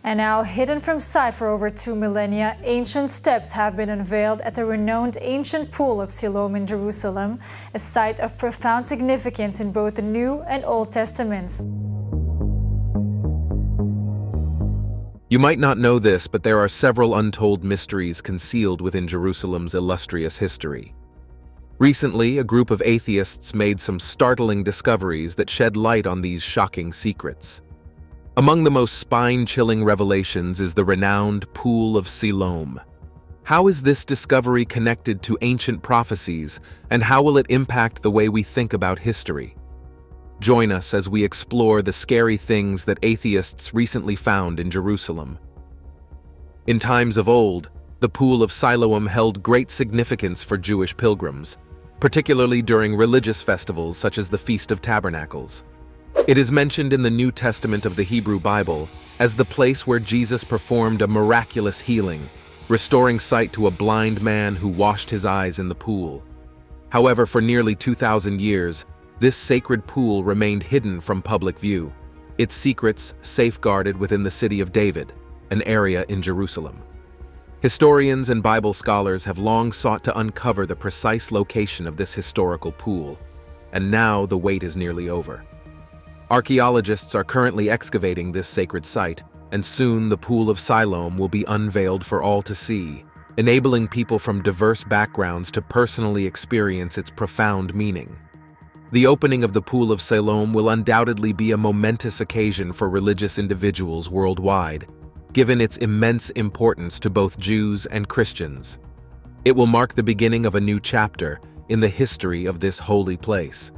And now, hidden from sight for over 2 millennia, ancient steps have been unveiled at the renowned ancient Pool of Siloam in Jerusalem, a site of profound significance in both the New and Old Testaments. You might not know this, but there are several untold mysteries concealed within Jerusalem's illustrious history. Recently, a group of atheists made some startling discoveries that shed light on these shocking secrets. Among the most spine-chilling revelations is the renowned Pool of Siloam. How is this discovery connected to ancient prophecies, and how will it impact the way we think about history? Join us as we explore the scary things that atheists recently found in Jerusalem. In times of old, the Pool of Siloam held great significance for Jewish pilgrims, particularly during religious festivals such as the Feast of Tabernacles. It is mentioned in the New Testament of the Hebrew Bible as the place where Jesus performed a miraculous healing, restoring sight to a blind man who washed his eyes in the pool. However, for nearly 2,000 years, this sacred pool remained hidden from public view, its secrets safeguarded within the city of David, an area in Jerusalem. Historians and Bible scholars have long sought to uncover the precise location of this historical pool, and now the wait is nearly over. Archaeologists are currently excavating this sacred site, and soon the Pool of Siloam will be unveiled for all to see, enabling people from diverse backgrounds to personally experience its profound meaning. The opening of the Pool of Siloam will undoubtedly be a momentous occasion for religious individuals worldwide, given its immense importance to both Jews and Christians. It will mark the beginning of a new chapter in the history of this holy place.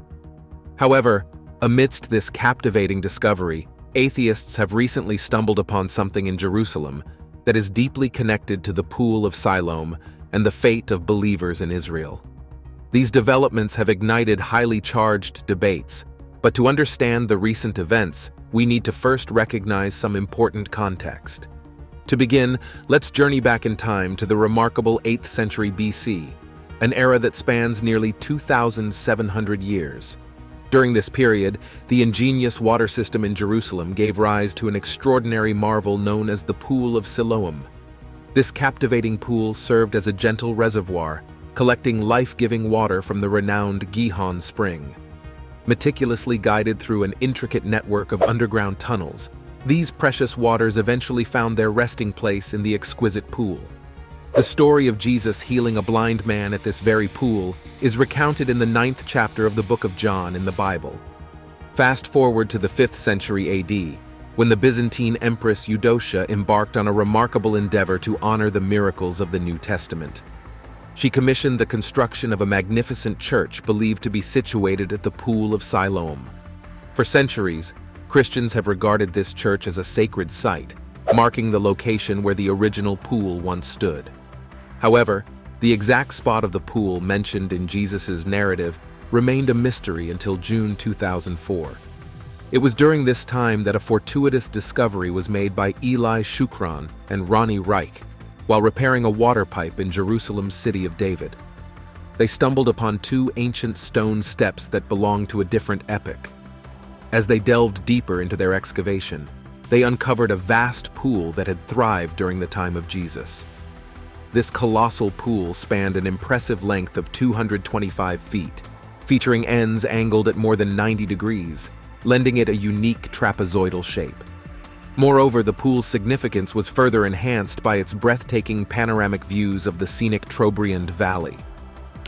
However, amidst this captivating discovery, atheists have recently stumbled upon something in Jerusalem that is deeply connected to the Pool of Siloam and the fate of believers in Israel. These developments have ignited highly charged debates, but to understand the recent events, we need to first recognize some important context. To begin, let's journey back in time to the remarkable 8th century BC, an era that spans nearly 2,700 years. During this period, the ingenious water system in Jerusalem gave rise to an extraordinary marvel known as the Pool of Siloam. This captivating pool served as a gentle reservoir, collecting life-giving water from the renowned Gihon spring. Meticulously guided through an intricate network of underground tunnels, these precious waters eventually found their resting place in the exquisite pool. The story of Jesus healing a blind man at this very pool is recounted in the 9th chapter of the book of John in the Bible. Fast forward to the 5th century AD, when the Byzantine Empress Eudocia embarked on a remarkable endeavor to honor the miracles of the New Testament. She commissioned the construction of a magnificent church believed to be situated at the Pool of Siloam. For centuries, Christians have regarded this church as a sacred site, marking the location where the original pool once stood. However, the exact spot of the pool mentioned in Jesus' narrative remained a mystery until June 2004. It was during this time that a fortuitous discovery was made by Eli Shukran and Ronnie Reich, while repairing a water pipe in Jerusalem's city of David. They stumbled upon 2 ancient stone steps that belonged to a different epoch. As they delved deeper into their excavation, they uncovered a vast pool that had thrived during the time of Jesus. This colossal pool spanned an impressive length of 225 feet, featuring ends angled at more than 90 degrees, lending it a unique trapezoidal shape. Moreover, the pool's significance was further enhanced by its breathtaking panoramic views of the scenic Trobriand Valley.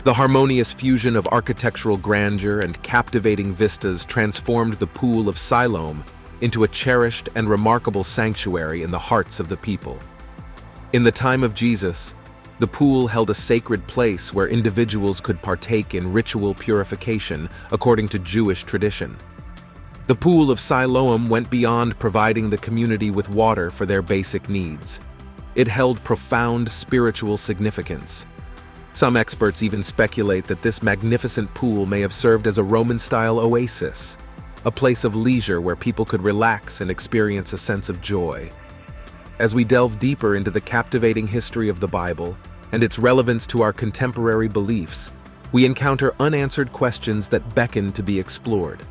The harmonious fusion of architectural grandeur and captivating vistas transformed the Pool of Siloam into a cherished and remarkable sanctuary in the hearts of the people. In the time of Jesus, the pool held a sacred place where individuals could partake in ritual purification according to Jewish tradition. The Pool of Siloam went beyond providing the community with water for their basic needs. It held profound spiritual significance. Some experts even speculate that this magnificent pool may have served as a Roman-style oasis, a place of leisure where people could relax and experience a sense of joy. As we delve deeper into the captivating history of the Bible and its relevance to our contemporary beliefs, we encounter unanswered questions that beckon to be explored.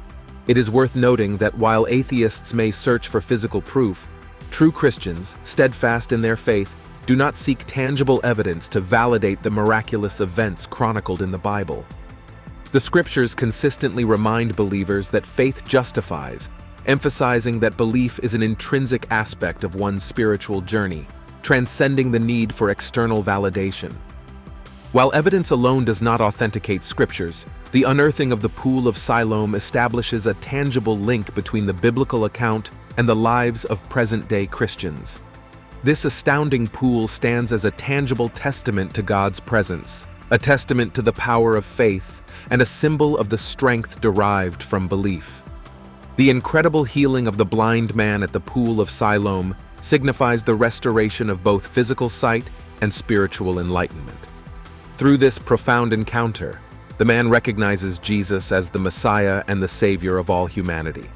It is worth noting that while atheists may search for physical proof, True Christians, steadfast in their faith, do not seek tangible evidence to validate the miraculous events chronicled in the Bible. The scriptures consistently remind believers that faith justifies, emphasizing that belief is an intrinsic aspect of one's spiritual journey, transcending the need for external validation. While evidence alone does not authenticate scriptures, the unearthing of the Pool of Siloam establishes a tangible link between the biblical account and the lives of present-day Christians. This astounding pool stands as a tangible testament to God's presence, a testament to the power of faith, and a symbol of the strength derived from belief. The incredible healing of the blind man at the Pool of Siloam signifies the restoration of both physical sight and spiritual enlightenment. Through this profound encounter, the man recognizes Jesus as the Messiah and the Savior of all humanity.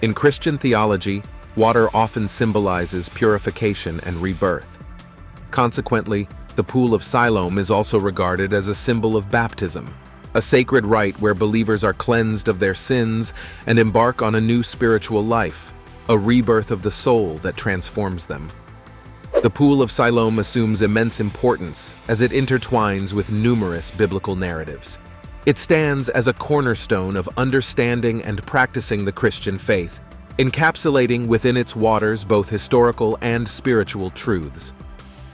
In Christian theology, water often symbolizes purification and rebirth. Consequently, the Pool of Siloam is also regarded as a symbol of baptism, a sacred rite where believers are cleansed of their sins and embark on a new spiritual life, a rebirth of the soul that transforms them. The Pool of Siloam assumes immense importance as it intertwines with numerous biblical narratives. It stands as a cornerstone of understanding and practicing the Christian faith, encapsulating within its waters both historical and spiritual truths.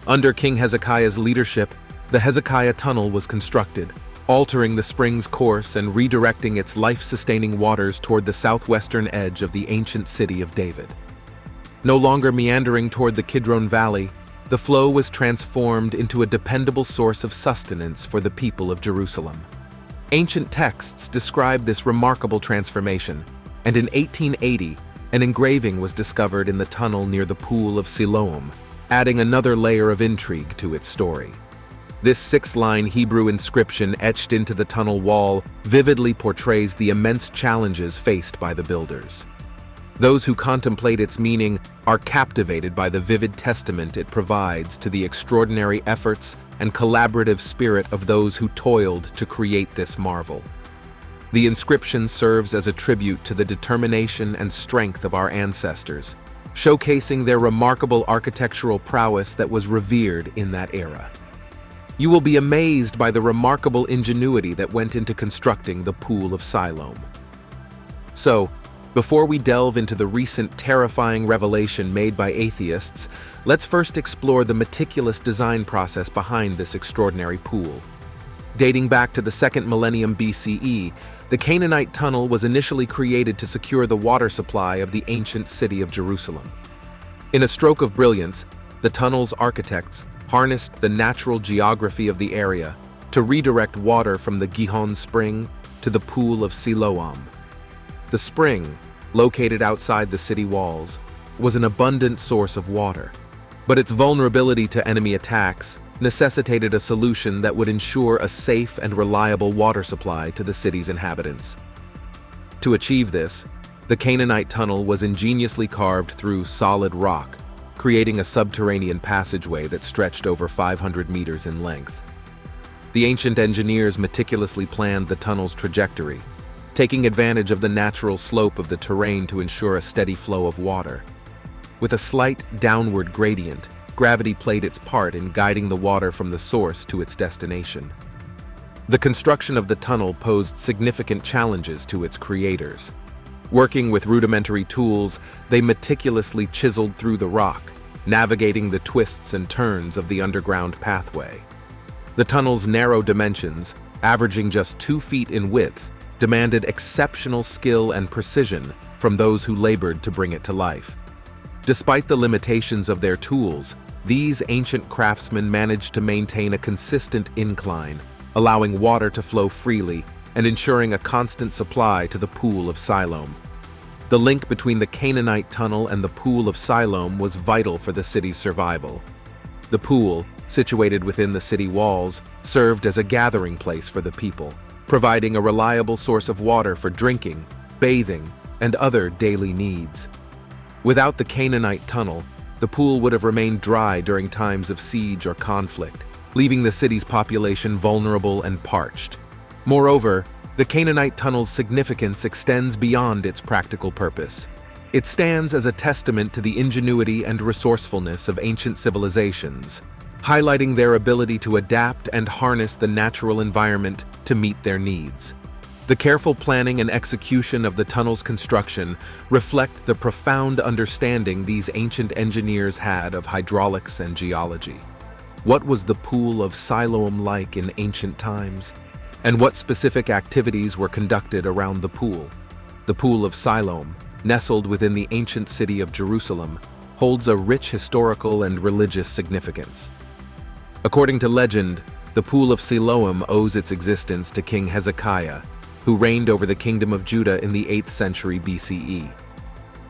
Under King Hezekiah's leadership, the Hezekiah Tunnel was constructed, altering the spring's course and redirecting its life-sustaining waters toward the southwestern edge of the ancient city of David. No longer meandering toward the Kidron Valley, the flow was transformed into a dependable source of sustenance for the people of Jerusalem. Ancient texts describe this remarkable transformation, and in 1880, an engraving was discovered in the tunnel near the Pool of Siloam, adding another layer of intrigue to its story. This 6-line Hebrew inscription etched into the tunnel wall vividly portrays the immense challenges faced by the builders. Those who contemplate its meaning are captivated by the vivid testament it provides to the extraordinary efforts and collaborative spirit of those who toiled to create this marvel. The inscription serves as a tribute to the determination and strength of our ancestors, showcasing their remarkable architectural prowess that was revered in that era. You will be amazed by the remarkable ingenuity that went into constructing the Pool of Siloam. So, before we delve into the recent terrifying revelation made by atheists, let's first explore the meticulous design process behind this extraordinary pool. Dating back to the 2nd millennium BCE, the Canaanite tunnel was initially created to secure the water supply of the ancient city of Jerusalem. In a stroke of brilliance, the tunnel's architects harnessed the natural geography of the area to redirect water from the Gihon spring to the Pool of Siloam. The spring, located outside the city walls, was an abundant source of water, but its vulnerability to enemy attacks necessitated a solution that would ensure a safe and reliable water supply to the city's inhabitants. To achieve this, the Canaanite tunnel was ingeniously carved through solid rock, creating a subterranean passageway that stretched over 500 meters in length. The ancient engineers meticulously planned the tunnel's trajectory, taking advantage of the natural slope of the terrain to ensure a steady flow of water. With a slight downward gradient, gravity played its part in guiding the water from the source to its destination. The construction of the tunnel posed significant challenges to its creators. Working with rudimentary tools, they meticulously chiseled through the rock, navigating the twists and turns of the underground pathway. The tunnel's narrow dimensions, averaging just 2 feet in width, demanded exceptional skill and precision from those who labored to bring it to life. Despite the limitations of their tools, these ancient craftsmen managed to maintain a consistent incline, allowing water to flow freely and ensuring a constant supply to the Pool of Siloam. The link between the Canaanite tunnel and the Pool of Siloam was vital for the city's survival. The pool, situated within the city walls, served as a gathering place for the people, providing a reliable source of water for drinking, bathing, and other daily needs. Without the Canaanite tunnel, the pool would have remained dry during times of siege or conflict, leaving the city's population vulnerable and parched. Moreover, the Canaanite tunnel's significance extends beyond its practical purpose. It stands as a testament to the ingenuity and resourcefulness of ancient civilizations, highlighting their ability to adapt and harness the natural environment to meet their needs. The careful planning and execution of the tunnel's construction reflect the profound understanding these ancient engineers had of hydraulics and geology. What was the Pool of Siloam like in ancient times? And what specific activities were conducted around the pool? The Pool of Siloam, nestled within the ancient city of Jerusalem, holds a rich historical and religious significance. According to legend, the Pool of Siloam owes its existence to King Hezekiah, who reigned over the kingdom of Judah in the 8th century BCE.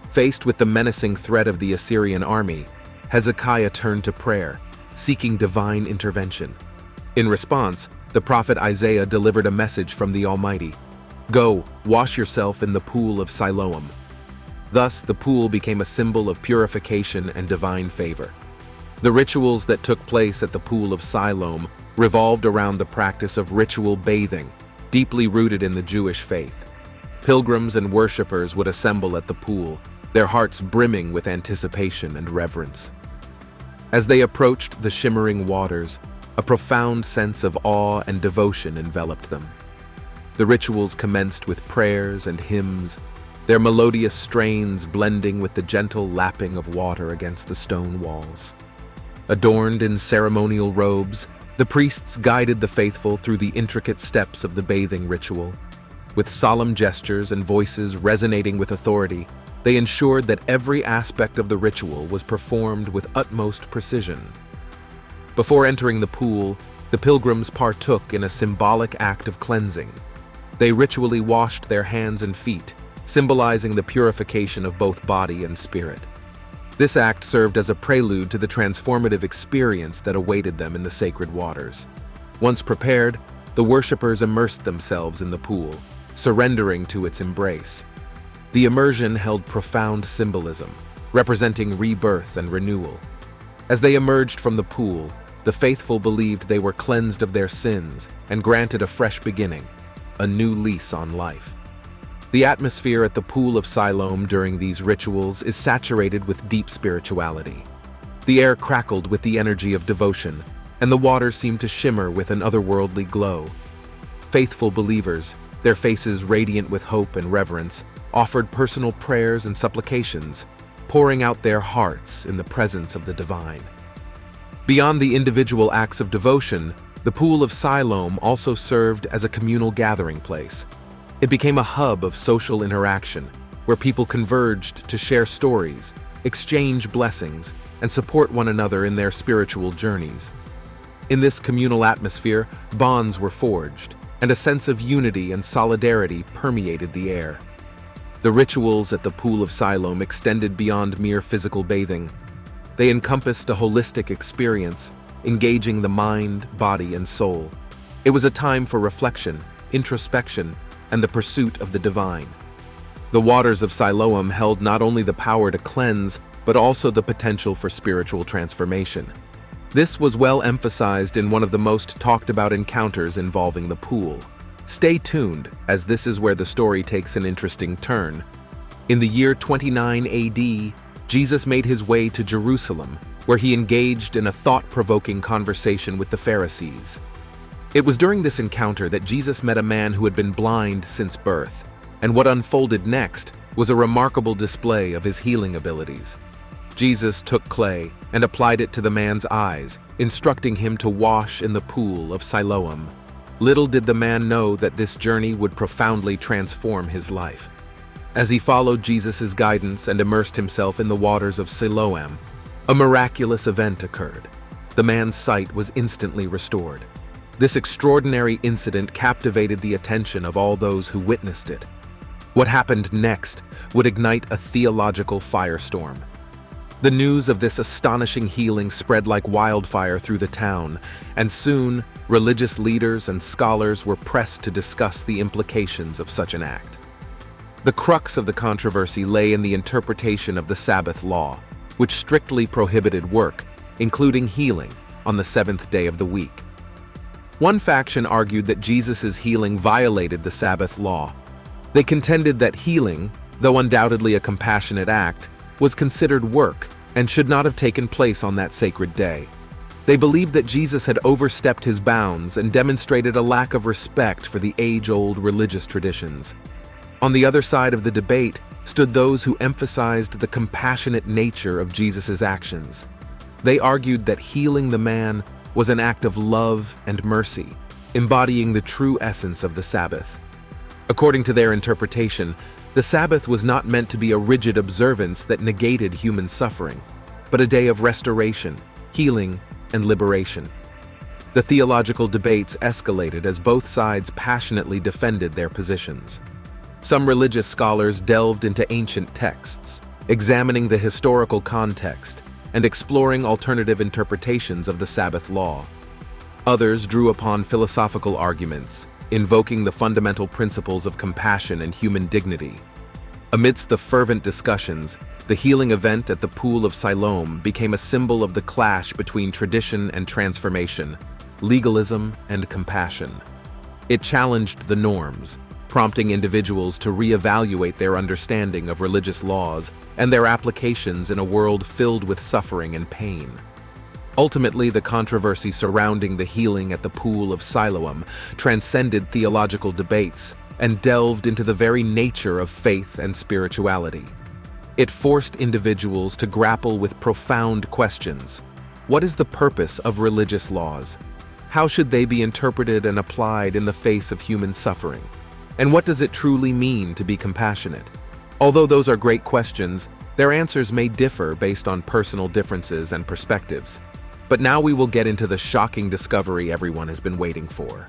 Faced with the menacing threat of the Assyrian army, Hezekiah turned to prayer, seeking divine intervention. In response, the prophet Isaiah delivered a message from the Almighty: "Go, wash yourself in the Pool of Siloam." Thus, the pool became a symbol of purification and divine favor. The rituals that took place at the Pool of Siloam revolved around the practice of ritual bathing, deeply rooted in the Jewish faith. Pilgrims and worshippers would assemble at the pool, their hearts brimming with anticipation and reverence. As they approached the shimmering waters, a profound sense of awe and devotion enveloped them. The rituals commenced with prayers and hymns, their melodious strains blending with the gentle lapping of water against the stone walls. Adorned in ceremonial robes, the priests guided the faithful through the intricate steps of the bathing ritual. With solemn gestures and voices resonating with authority, they ensured that every aspect of the ritual was performed with utmost precision. Before entering the pool, the pilgrims partook in a symbolic act of cleansing. They ritually washed their hands and feet, symbolizing the purification of both body and spirit. This act served as a prelude to the transformative experience that awaited them in the sacred waters. Once prepared, the worshippers immersed themselves in the pool, surrendering to its embrace. The immersion held profound symbolism, representing rebirth and renewal. As they emerged from the pool, the faithful believed they were cleansed of their sins and granted a fresh beginning, a new lease on life. The atmosphere at the Pool of Siloam during these rituals is saturated with deep spirituality. The air crackled with the energy of devotion, and the water seemed to shimmer with an otherworldly glow. Faithful believers, their faces radiant with hope and reverence, offered personal prayers and supplications, pouring out their hearts in the presence of the divine. Beyond the individual acts of devotion, the Pool of Siloam also served as a communal gathering place. It became a hub of social interaction, where people converged to share stories, exchange blessings, and support one another in their spiritual journeys. In this communal atmosphere, bonds were forged, and a sense of unity and solidarity permeated the air. The rituals at the Pool of Siloam extended beyond mere physical bathing. They encompassed a holistic experience, engaging the mind, body, and soul. It was a time for reflection, introspection, and the pursuit of the divine. The waters of Siloam held not only the power to cleanse, but also the potential for spiritual transformation. This was well emphasized in one of the most talked about encounters involving the pool. Stay tuned, as this is where the story takes an interesting turn. In the year 29 AD, Jesus made his way to Jerusalem, where he engaged in a thought-provoking conversation with the Pharisees. It was during this encounter that Jesus met a man who had been blind since birth, and what unfolded next was a remarkable display of his healing abilities. Jesus took clay and applied it to the man's eyes, instructing him to wash in the Pool of Siloam. Little did the man know that this journey would profoundly transform his life. As he followed Jesus' guidance and immersed himself in the waters of Siloam, a miraculous event occurred. The man's sight was instantly restored. This extraordinary incident captivated the attention of all those who witnessed it. What happened next would ignite a theological firestorm. The news of this astonishing healing spread like wildfire through the town, and soon religious leaders and scholars were pressed to discuss the implications of such an act. The crux of the controversy lay in the interpretation of the Sabbath law, which strictly prohibited work, including healing, on the seventh day of the week. One faction argued that Jesus' healing violated the Sabbath law. They contended that healing, though undoubtedly a compassionate act, was considered work and should not have taken place on that sacred day. They believed that Jesus had overstepped his bounds and demonstrated a lack of respect for the age-old religious traditions. On the other side of the debate stood those who emphasized the compassionate nature of Jesus' actions. They argued that healing the man was an act of love and mercy, embodying the true essence of the Sabbath. According to their interpretation, the Sabbath was not meant to be a rigid observance that negated human suffering, but a day of restoration, healing, and liberation. The theological debates escalated as both sides passionately defended their positions. Some religious scholars delved into ancient texts, examining the historical context and exploring alternative interpretations of the Sabbath law. Others drew upon philosophical arguments, invoking the fundamental principles of compassion and human dignity. Amidst the fervent discussions, the healing event at the Pool of Siloam became a symbol of the clash between tradition and transformation, legalism and compassion. It challenged the norms, prompting individuals to reevaluate their understanding of religious laws and their applications in a world filled with suffering and pain. Ultimately, the controversy surrounding the healing at the Pool of Siloam transcended theological debates and delved into the very nature of faith and spirituality. It forced individuals to grapple with profound questions. What is the purpose of religious laws? How should they be interpreted and applied in the face of human suffering? And what does it truly mean to be compassionate? Although those are great questions, their answers may differ based on personal differences and perspectives. But now we will get into the shocking discovery everyone has been waiting for.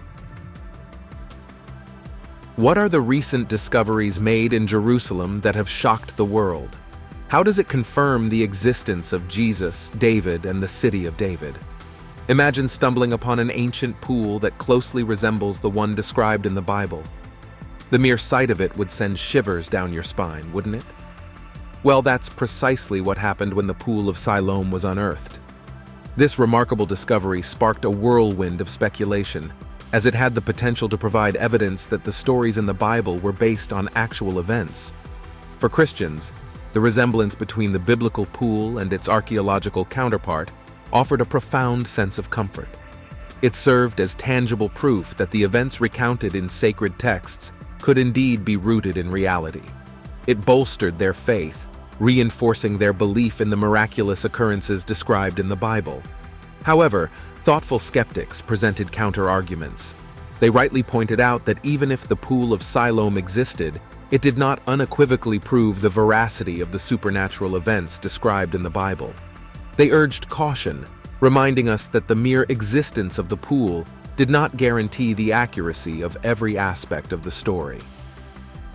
What are the recent discoveries made in Jerusalem that have shocked the world? How does it confirm the existence of Jesus, David, and the city of David? Imagine stumbling upon an ancient pool that closely resembles the one described in the Bible. The mere sight of it would send shivers down your spine, wouldn't it? Well, that's precisely what happened when the Pool of Siloam was unearthed. This remarkable discovery sparked a whirlwind of speculation, as it had the potential to provide evidence that the stories in the Bible were based on actual events. For Christians, the resemblance between the biblical pool and its archaeological counterpart offered a profound sense of comfort. It served as tangible proof that the events recounted in sacred texts could indeed be rooted in reality. It bolstered their faith, reinforcing their belief in the miraculous occurrences described in the Bible. However, thoughtful skeptics presented counter-arguments. They rightly pointed out that even if the Pool of Siloam existed, it did not unequivocally prove the veracity of the supernatural events described in the Bible. They urged caution, reminding us that the mere existence of the pool did not guarantee the accuracy of every aspect of the story.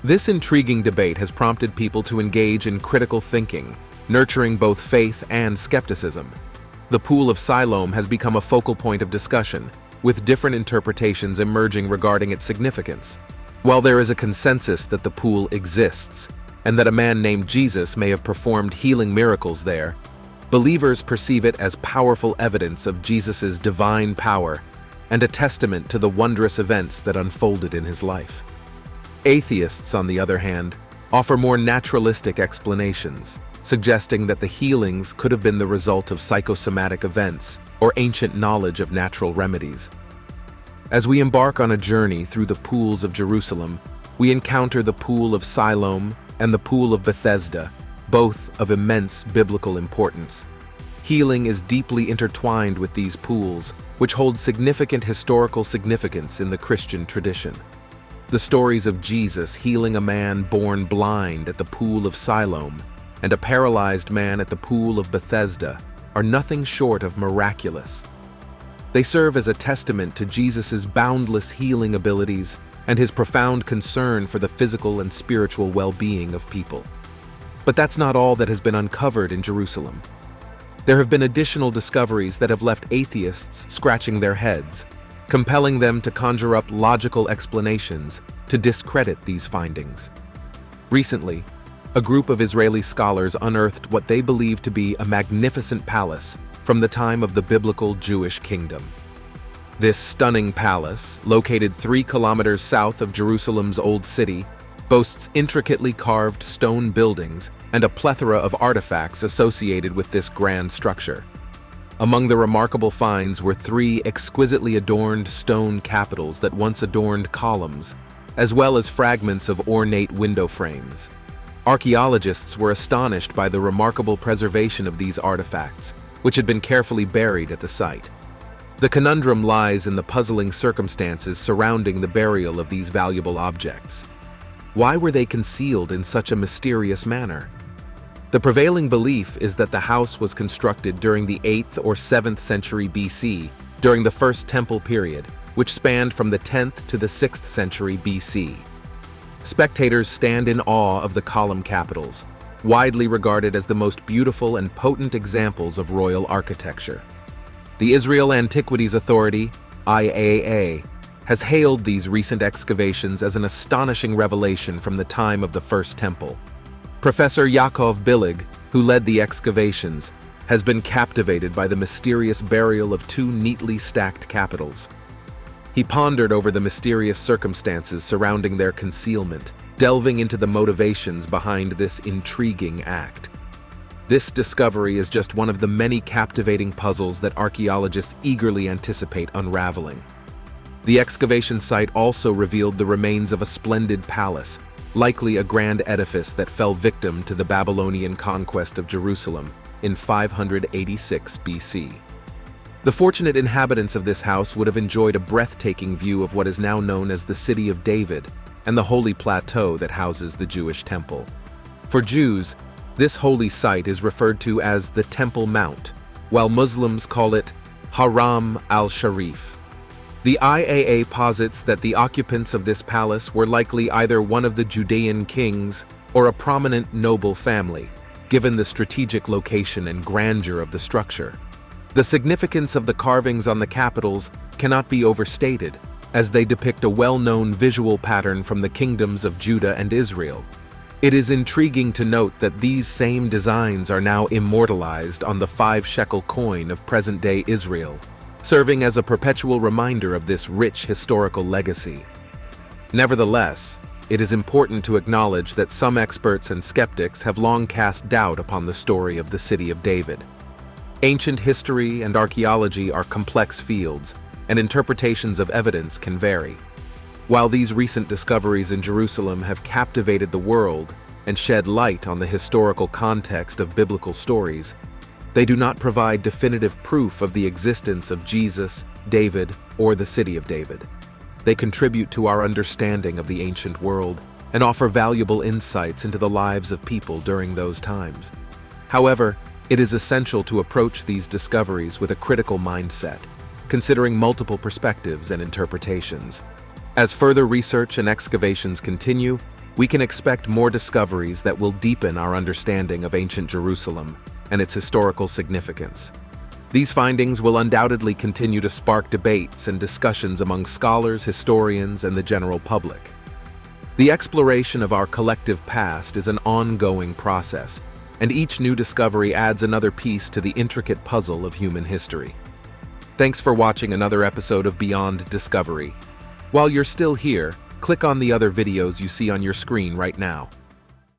This intriguing debate has prompted people to engage in critical thinking, nurturing both faith and skepticism. The Pool of Siloam has become a focal point of discussion, with different interpretations emerging regarding its significance. While there is a consensus that the pool exists, and that a man named Jesus may have performed healing miracles there, believers perceive it as powerful evidence of Jesus' divine power and a testament to the wondrous events that unfolded in his life. Atheists, on the other hand, offer more naturalistic explanations, suggesting that the healings could have been the result of psychosomatic events or ancient knowledge of natural remedies. As we embark on a journey through the pools of Jerusalem, we encounter the Pool of Siloam and the Pool of Bethesda, both of immense biblical importance. Healing is deeply intertwined with these pools, which hold significant historical significance in the Christian tradition. The stories of Jesus healing a man born blind at the Pool of Siloam and a paralyzed man at the Pool of Bethesda are nothing short of miraculous. They serve as a testament to Jesus' boundless healing abilities and his profound concern for the physical and spiritual well-being of people. But that's not all that has been uncovered in Jerusalem. There have been additional discoveries that have left atheists scratching their heads, compelling them to conjure up logical explanations to discredit these findings. Recently, a group of Israeli scholars unearthed what they believe to be a magnificent palace from the time of the biblical Jewish kingdom. This stunning palace, located 3 kilometers south of Jerusalem's Old City, boasts intricately carved stone buildings and a plethora of artifacts associated with this grand structure. Among the remarkable finds were 3 exquisitely adorned stone capitals that once adorned columns, as well as fragments of ornate window frames. Archaeologists were astonished by the remarkable preservation of these artifacts, which had been carefully buried at the site. The conundrum lies in the puzzling circumstances surrounding the burial of these valuable objects. Why were they concealed in such a mysterious manner? The prevailing belief is that the house was constructed during the 8th or 7th century BC, during the First Temple period, which spanned from the 10th to the 6th century BC. Spectators stand in awe of the column capitals, widely regarded as the most beautiful and potent examples of royal architecture. The Israel Antiquities Authority, IAA, has hailed these recent excavations as an astonishing revelation from the time of the First Temple. Professor Yaakov Billig, who led the excavations, has been captivated by the mysterious burial of 2 neatly stacked capitals. He pondered over the mysterious circumstances surrounding their concealment, delving into the motivations behind this intriguing act. This discovery is just one of the many captivating puzzles that archaeologists eagerly anticipate unraveling. The excavation site also revealed the remains of a splendid palace, likely a grand edifice that fell victim to the Babylonian conquest of Jerusalem in 586 BC. The fortunate inhabitants of this house would have enjoyed a breathtaking view of what is now known as the City of David and the holy plateau that houses the Jewish temple. For Jews, this holy site is referred to as the Temple Mount, while Muslims call it Haram al-Sharif. The IAA posits that the occupants of this palace were likely either one of the Judean kings or a prominent noble family, given the strategic location and grandeur of the structure. The significance of the carvings on the capitals cannot be overstated, as they depict a well-known visual pattern from the kingdoms of Judah and Israel. It is intriguing to note that these same designs are now immortalized on the 5-shekel coin of present-day Israel, serving as a perpetual reminder of this rich historical legacy. Nevertheless, it is important to acknowledge that some experts and skeptics have long cast doubt upon the story of the City of David. Ancient history and archaeology are complex fields, and interpretations of evidence can vary. While these recent discoveries in Jerusalem have captivated the world and shed light on the historical context of biblical stories, they do not provide definitive proof of the existence of Jesus, David, or the City of David. They contribute to our understanding of the ancient world and offer valuable insights into the lives of people during those times. However, it is essential to approach these discoveries with a critical mindset, considering multiple perspectives and interpretations. As further research and excavations continue, we can expect more discoveries that will deepen our understanding of ancient Jerusalem and its historical significance. These findings will undoubtedly continue to spark debates and discussions among scholars, historians, and the general public. The exploration of our collective past is an ongoing process, and each new discovery adds another piece to the intricate puzzle of human history. Thanks for watching another episode of Beyond Discovery. While you're still here, click on the other videos you see on your screen right now.